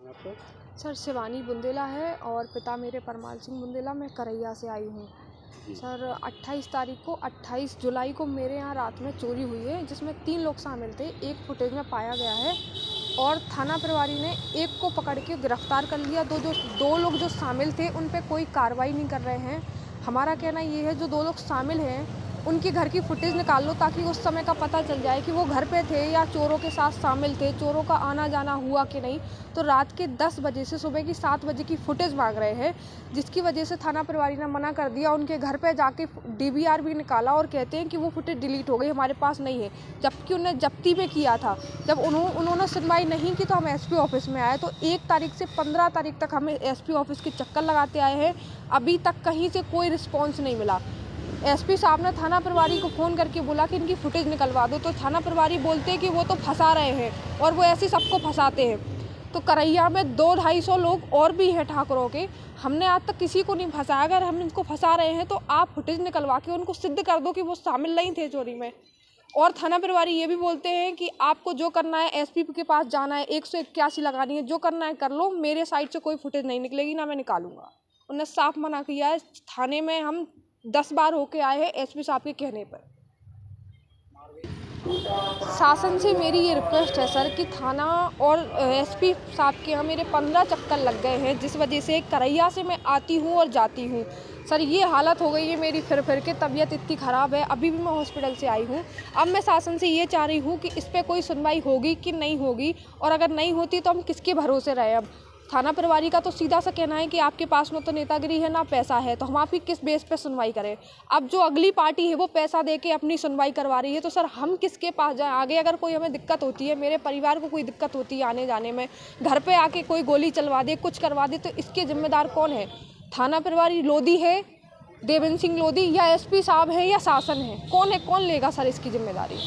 आपका? सर शिवानी बुंदेला है और पिता मेरे परमाल सिंह बुंदेला। मैं करैया से आई हूँ। सर 28 जुलाई को मेरे यहाँ रात में चोरी हुई है, जिसमें 3 लोग शामिल थे। एक फुटेज में पाया गया है और थाना प्रभारी ने एक को पकड़ के गिरफ्तार कर लिया। दो लोग जो शामिल थे उन पे कोई कार्रवाई नहीं कर रहे हैं। हमारा कहना ये है, जो 2 लोग शामिल हैं उनकी घर की फुटेज निकाल लो, ताकि उस समय का पता चल जाए कि वो घर पे थे या चोरों के साथ शामिल थे, चोरों का आना जाना हुआ कि नहीं। तो रात के 10 बजे से सुबह की 7 बजे की फुटेज मांग रहे हैं, जिसकी वजह से थाना प्रभारी ने मना कर दिया। उनके घर पे जाके डीवीआर भी निकाला और कहते हैं कि वो फुटेज डिलीट हो गई, हमारे पास नहीं है, जबकि उन्हें जब्ती में किया था। जब उन्होंने सुनवाई नहीं की तो हम एसपी ऑफिस में आए। तो 1 तारीख से 15 तारीख तक हमें एसपी ऑफिस के चक्कर लगाते आए हैं, अभी तक कहीं से कोई रिस्पॉन्स नहीं मिला। एसपी साहब ने थाना प्रभारी को फ़ोन करके बोला कि इनकी फुटेज निकलवा दो, तो थाना प्रभारी बोलते हैं कि वो तो फंसा रहे हैं और वो ऐसे सबको फंसाते हैं। तो करैया में 200-250 लोग और भी हैं ठाकुरों के। हमने आज तक किसी को नहीं फंसाया। अगर हम इनको फंसा रहे हैं तो आप फुटेज निकलवा के उनको सिद्ध कर दो कि वो शामिल नहीं थे चोरी में। और थाना प्रभारी ये भी बोलते हैं कि आपको जो करना है, एसपी के पास जाना है, 181 लगानी है, जो करना है कर लो, मेरे साइड से कोई फुटेज नहीं निकलेगी, ना मैं निकालूंगा। उन्होंने साफ मना किया है। थाने में हम 10 बार होके आए हैं एसपी साहब के कहने पर। शासन से मेरी ये रिक्वेस्ट है सर कि थाना और एसपी साहब के यहाँ मेरे 15 चक्कर लग गए हैं, जिस वजह से करैया से मैं आती हूँ और जाती हूँ। सर ये हालत हो गई है मेरी, फिर के तबीयत इतनी ख़राब है। अभी भी मैं हॉस्पिटल से आई हूँ। अब मैं शासन से ये चाह रही हूँ कि इस पर कोई सुनवाई होगी कि नहीं होगी, और अगर नहीं होती तो हम किसके भरोसे रहें। अब थाना प्रभारी का तो सीधा सा कहना है कि आपके पास में तो नेतागिरी है ना पैसा है, तो हम आपकी किस बेस पे सुनवाई करें। अब जो अगली पार्टी है वो पैसा दे के अपनी सुनवाई करवा रही है, तो सर हम किसके पास जाएं। आगे अगर कोई हमें दिक्कत होती है, मेरे परिवार को कोई दिक्कत होती है आने जाने में, घर पे आके कोई गोली चलवा दे, कुछ करवा दे, तो इसके जिम्मेदार कौन है? थाना प्रभारी लोधी है, देवेंद्र सिंह लोधी, या एसपी साहब है, या शासन है? कौन है, कौन लेगा सर इसकी जिम्मेदारी?